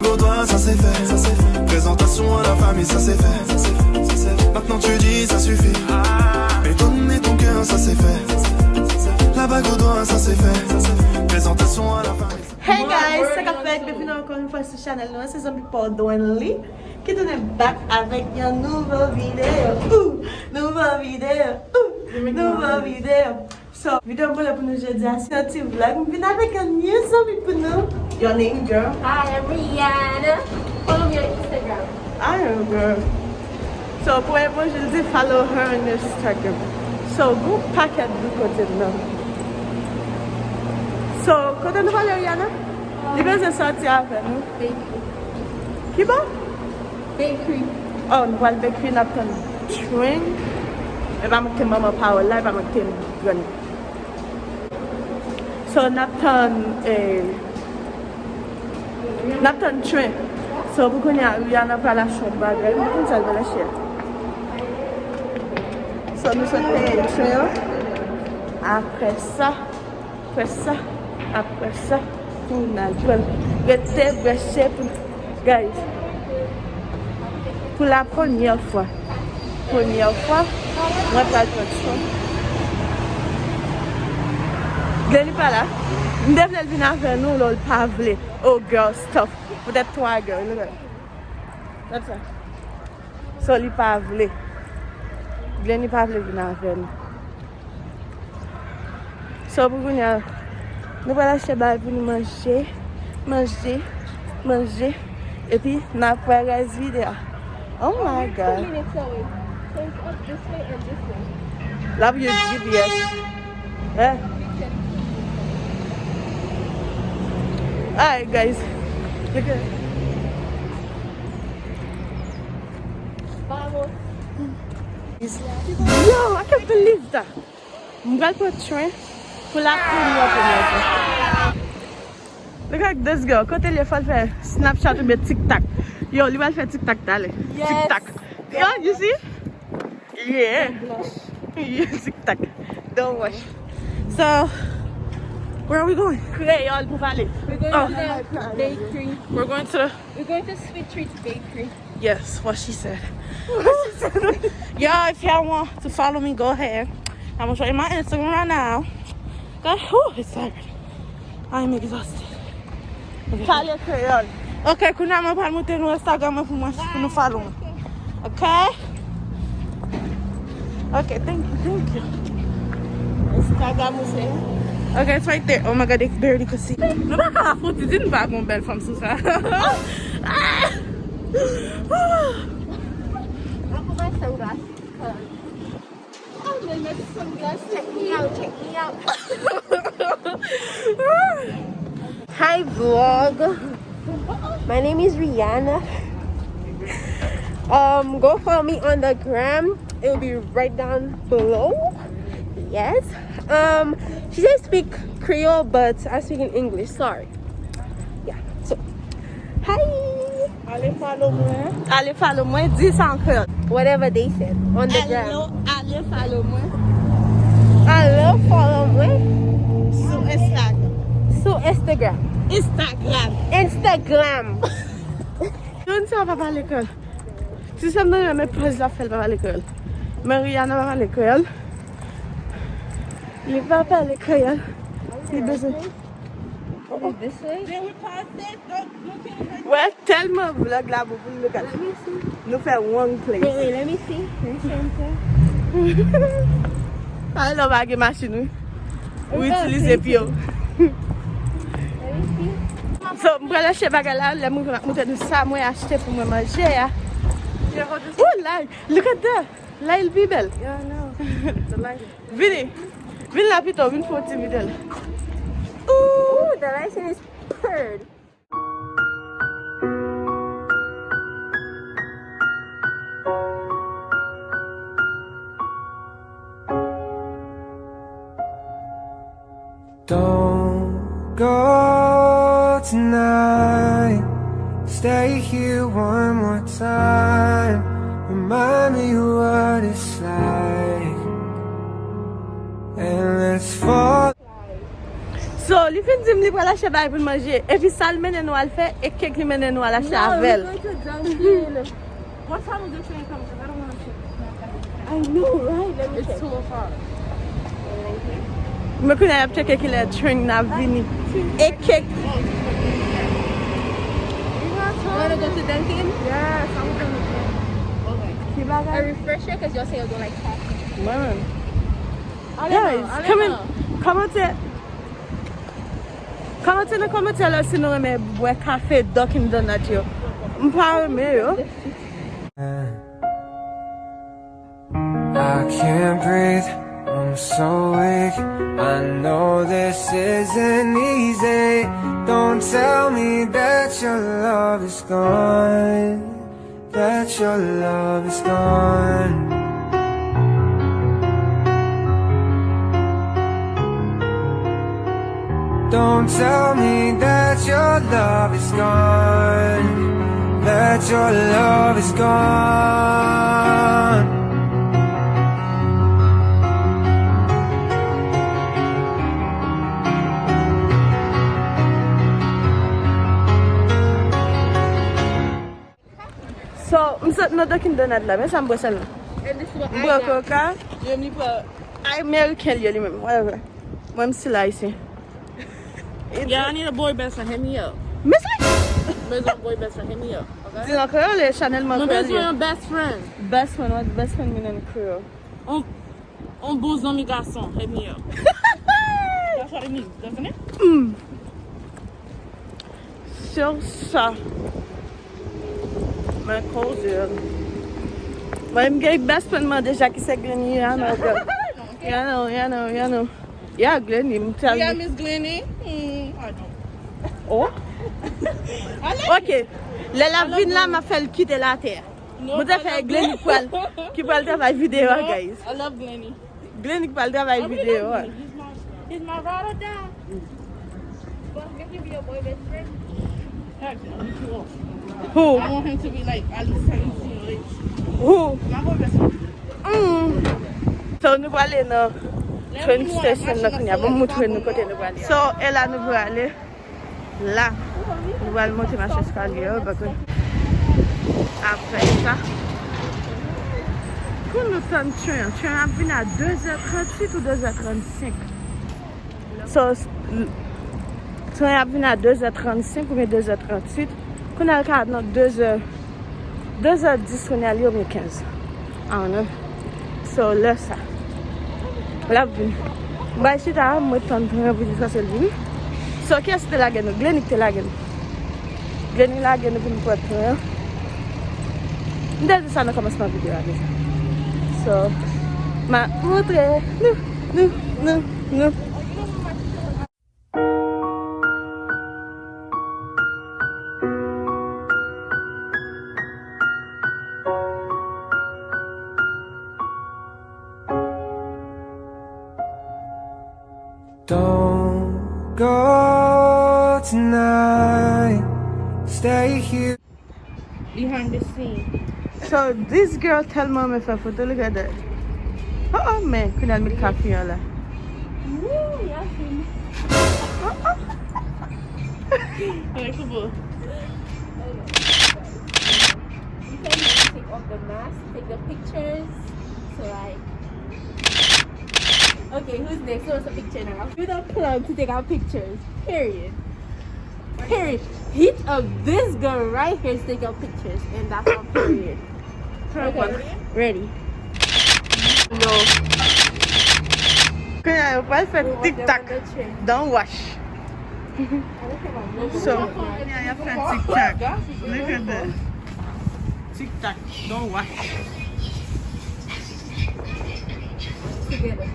Gaudois, ça c'est fait, ça c'est fait. Présentation à la famille, ça c'est fait, ça c'est fait, ça c'est fait. Maintenant tu dis ça suffit. Mais donner ton cœur, ça c'est fait. La bague au doigt, ça c'est fait, ça c'est fait. Présentation à la famille. Hey guys, c'est Café, bienvenue encore une fois sur le channel. C'est Zombie Paul Dwayne qui est back avec une nouvelle vidéo. Nouvelle vidéo. So, vidéo pour nous jeudi, c'est un petit vlog. Je viens avec un new zombie pour nous. Your name, girl? Hi, I'm Rihanna. Follow me on Instagram. I am, girl. So, pour moi, je dis follow her on Instagram. So, go packet du côté de nous. So, quand on va aller, Rihanna? Il va se sortir avec nous. Bakery. Qui va? Bakery. Oh, nous allons bakery dans le train. Et va mettre maman power là, va mettre gun. So, Napton train. So, vous connaissez, Rihanna va la chambre baguette. Vous allez la chier. So, nous sommes payés le train. Après ça, on a le brûché pour guys. Pour la première fois, moi je vais pas le choix. Glenn pas là. Je devais venir avec nous, le pavlé. Oh girl stuff. Peut-être toi girl. That's it. So le pavlé. Glenn pas venir avec nous. So pour nous allons acheter pour nous manger. Et puis nous allons faire la vidéo. Oh my god. So it's up this way or this way? Love your GPS. Yeah. Alright guys. Look at it. Vamos. Yo, I can't believe that. I'm going to train pour la première fois. Look at this girl. Quand elle fait Snapchat ou bien TikTok. Yo, elle va faire TikTok d'aller. Yes. TikTok. Yo, you see? Yeah. Yeah, TikTok. Don't watch. So, where are we going? Creole pour aller. We're going to the bakery. We're going to the... We're going to Sweet Treats Bakery. Yes, what she said. Y'all, if y'all want to follow me, go ahead. I'm going to show you my Instagram right now. God, whew, it's tired. I'm exhausted. Parle créole. Ok, qu'on a pas monter no Instagram pour nous follow. Okay? Okay, thank you. Instagram aussi. Okay, it's right there. Oh my god, they barely could see. No, pas la faute, tu dis pas mon belle femme sous ça. I'll put my sunglasses. Oh, my sunglasses. Check me out. Hi vlog. My name is Rihanna. Go follow me on the gram. It will be right down below. Yes. She said speak Creole, but I speak in English. Sorry. Yeah. So, hi. Allez follow moi, dis ça en créole. Whatever they said on the gram. Allez follow moi. Hello, follow me. Sur Instagram. So Instagram. Je ne sais pas à l'école. Si ça me donne mes poses la fait pas à l'école. Mais Rihanna va à l'école. Il va pas à l'école. Il besoin. This way? Ouais, tellement vlog là pour nous Let me see. nous faire one place. Wait, let me see. Alors va gagner machine. Ou utiliser pio. Let me see. So, je vais acheter bagala, je vais monter de ça, moi acheter pour me manger. Oh là, look at that. Là, il est belle. Yeah, no. Venez là plutôt, venez pour une vidéo. Ooh, the license is purred. Don't go tonight. Stay here one more time. Remind me what it's like. And let's fall. So, li fin di m li pou al achete bagay pou manger. Et puis ça, le mène nous à le faire et quelqu'un mène nous à l'acheter avec. What time is the train coming? I don't want to. I know, right? Let me check. It's so far. Je connais checker qu'il est train n'a vini. Et cake. You want to go to Dunkin'? Yes, I'm gonna go. A refresher because you're saying you don't like coffee. Man. Guys, Commentez dans les commentaires là si nous aimons boire café Dunkin' Donut yo. M'pa aimer yo. I can't breathe, I'm so weak. I know this isn't easy. Don't tell me that your love is gone, that your love is gone. Don't tell me that your love is gone, that your love is gone. So, m'sot nan Dunkin' Donut la, men sa m'boy sel nan. And this is what I Bois got. coca, yo m'li pou American yo li men, whatever. Moi m'si la isi. Yeah, I need a boy best friend. Hit me up. Mais ça, Besoin boy best friend. Hit me up. Okay. dis nan Creole le Chanel man My Creole best yo. friend, best friend. Best friend, what best friend mean in Creole? On beaux amis garçons. Hit me up. That's what it means, doesn't it? Sur ça. Men cause moi m'gay best friend man déjà qui c'est Glenny, you know. You know. Yeah, Glenny, me tell Yeah, you. Miss Glenny. I don't. Oh. OK. La vin là m'a fait quitter la terre. No, Vous avez fait Glenny qui parle travail vidéo, No, guys. I love Glenny. Glenny qui parle travail I really vidéo. love Glenny. He's my ride or die. But can he be your boy best friend? Heck, I'm too old. Who? I want him to be like at least 17 or 8. Who? My boy best friend. So nous allons aller dans train station là qu'on a bon montrer nous côté nous aller. So et là nous allons aller là. Nous allons monter marche escalier parce que après ça quand nous sommes train a venu à 2h38 ou 2h35. So train a venu à 2h35 ou bien 2h38. Qu'on a le cas dans 2h10 qu'on est allé au 15. Ah non. So là ça. La vin. Ba si ta moi tante pour dire ça c'est lui. So qu'est-ce que la gagne? Glenny te la gagne. Glenny la gagne pour nous porter. Ndez ça dans commencement vidéo là déjà. So ma montrer nous. Don't go tonight, stay here. Behind the scene. So this girl tell mom if I photo look at that. Oh man, couldn't have made coffee all that. Like a book. You can take off the mask, take the pictures. So like, okay, who's next? Who wants a picture now? We don't plan to take our pictures. Period. Hit up this girl right here to take our pictures, and that's our period. Okay. Ready. No. Couldn't have perfect TikTok. Don't wash. So yeah, you friend TikTok. Look at that. TikTok, don't wash. Together.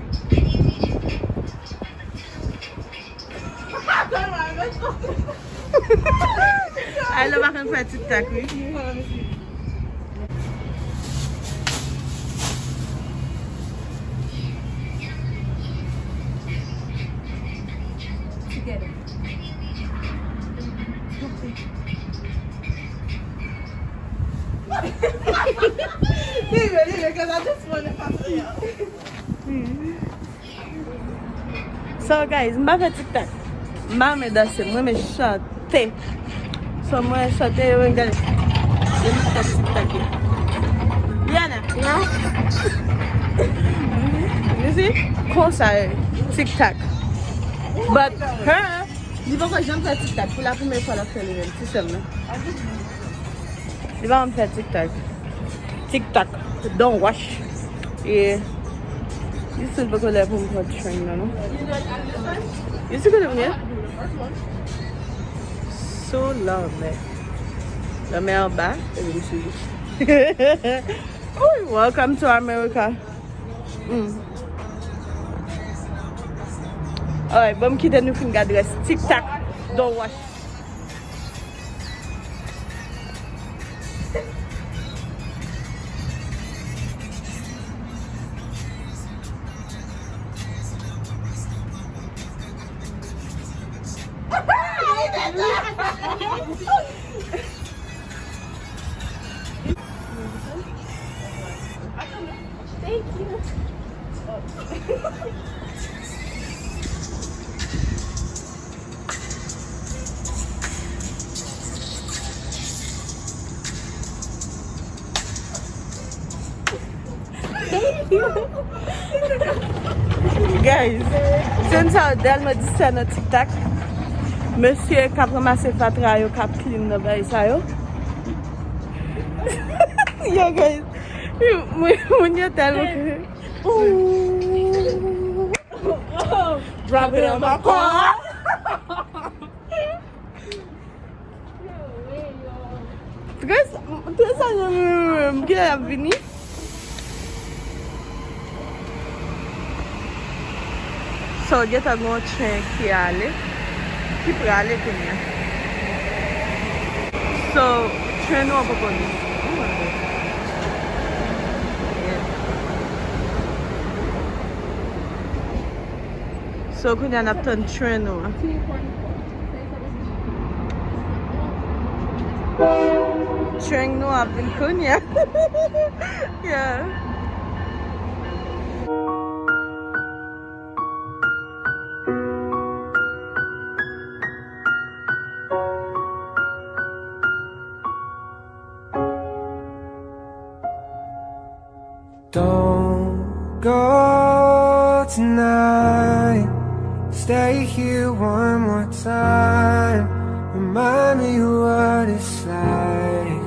I love how friend TikTok. Together. Because I just want to come to you. So guys, m'ba fait TikTok. Ma me danser, moi me chanter. So moi chanter, regarde. Je me fais TikTok. Liana. You see? Comme ça, TikTok. But her, dis pas que j'aime faire TikTok. Pour la première fois, la faire le même. C'est seulement. Il va me faire TikTok. TikTok. Don't wash. Et il se peut que les pour me faire train, non? You see what I'm here? So lovely. La mer en bas, et je suis. Oh, welcome to America. Alright, bon, quitter nous fin adresse. TikTok, don't wash. Thank you. Guys, since our dad me dit ça dans TikTok, monsieur qui a ramassé fatra yo, qui a clean dans bail ça yo. Yo guys, when you tell me, drop it on my car. Guys, tout ça qui a venu. So, get a go train qui aller. Qui peut aller pour nous. So, train nous pas connu. So, qu'on y a un train nous. Train nous a been Konya. Yeah. Don't go tonight. Stay here one more time. Remind me what it's like.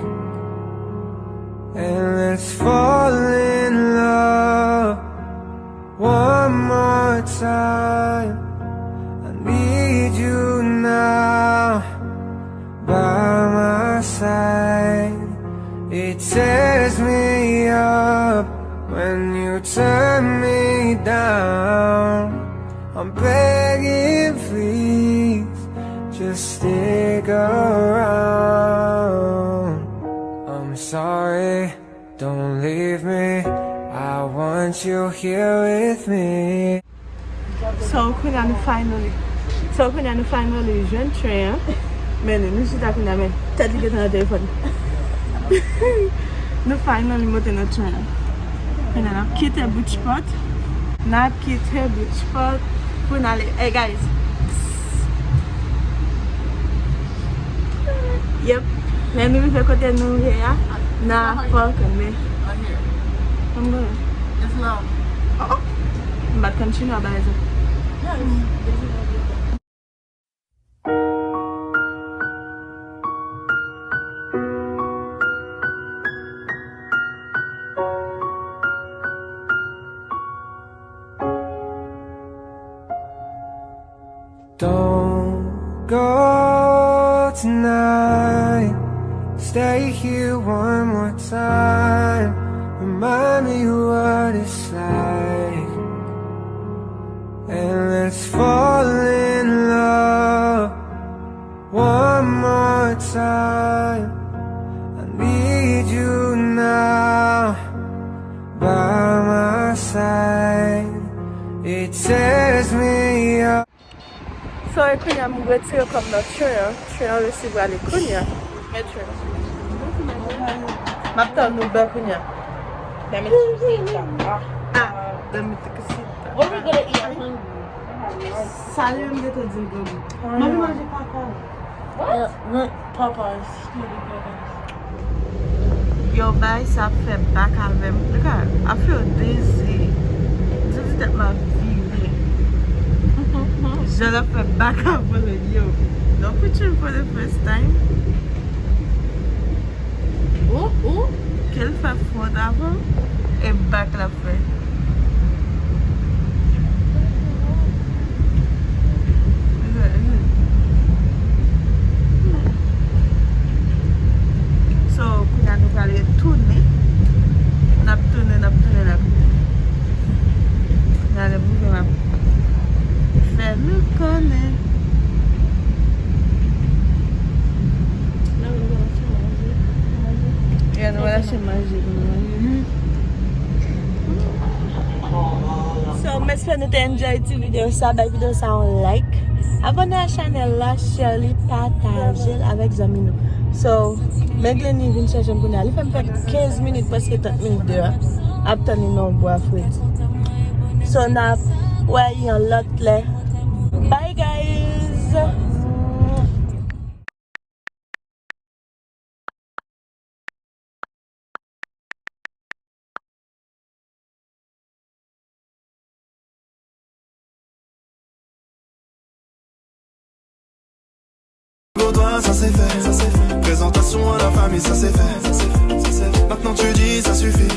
And let's fall in love one more time. I need you now by my side. It tears me up when you turn me down. I'm begging, please, just stick around. I'm sorry, don't leave me. I want you here with me. So, when I finally join train, mais nous sommes là, mais t'as dit que t'as un téléphone. Nous finally monter notre train. Nous avons quitté Bridgeport. Nous avons quitté Bridgeport pour aller. Hey guys. Yep. Mais nous vivons côté nous here. Nah, fuck me. I'm going. It's low. Oh. But continue about it. Don't go tonight. Stay here one more time. Remind me what it's like. And let's fall in love one more time. I need you now by my side. It tears me up. So, Konya, I'm going to come to train. Train receive aller Konya. Metro. Maintenant, nous allons Konya. Let me see. Ah, let me take a seat. What are we gonna eat? I'm hungry. Salut, je te dis, Gogo. Maman, mange papa. Popeyes. Yo, bye, ça fait back avec moi. Look at, I feel dizzy. This is my feeling. Je le fais back avec le yo. Don't picture for the first time. Oh. Qu'elle fait froid avant et back la fait. So, quand nous allons tourner, on a tourné. On allons bouger, faire nous connaître. Et nous allons chez manger. So, j'espère que vous avez enjoyé cette vidéo. Ça, la vidéo, ça, on like. Abonnez à la chaîne, là, share, partagez avec les amis. So, Megleni vient chercher pour nous. Il fait 15 minutes parce que 30 minutes dehors. Après, nous avons boire fruit. So, nous avons un lot là. Bye, guys. Toi, ça c'est fait. Présentation à la famille, ça c'est fait. Maintenant tu dis ça suffit.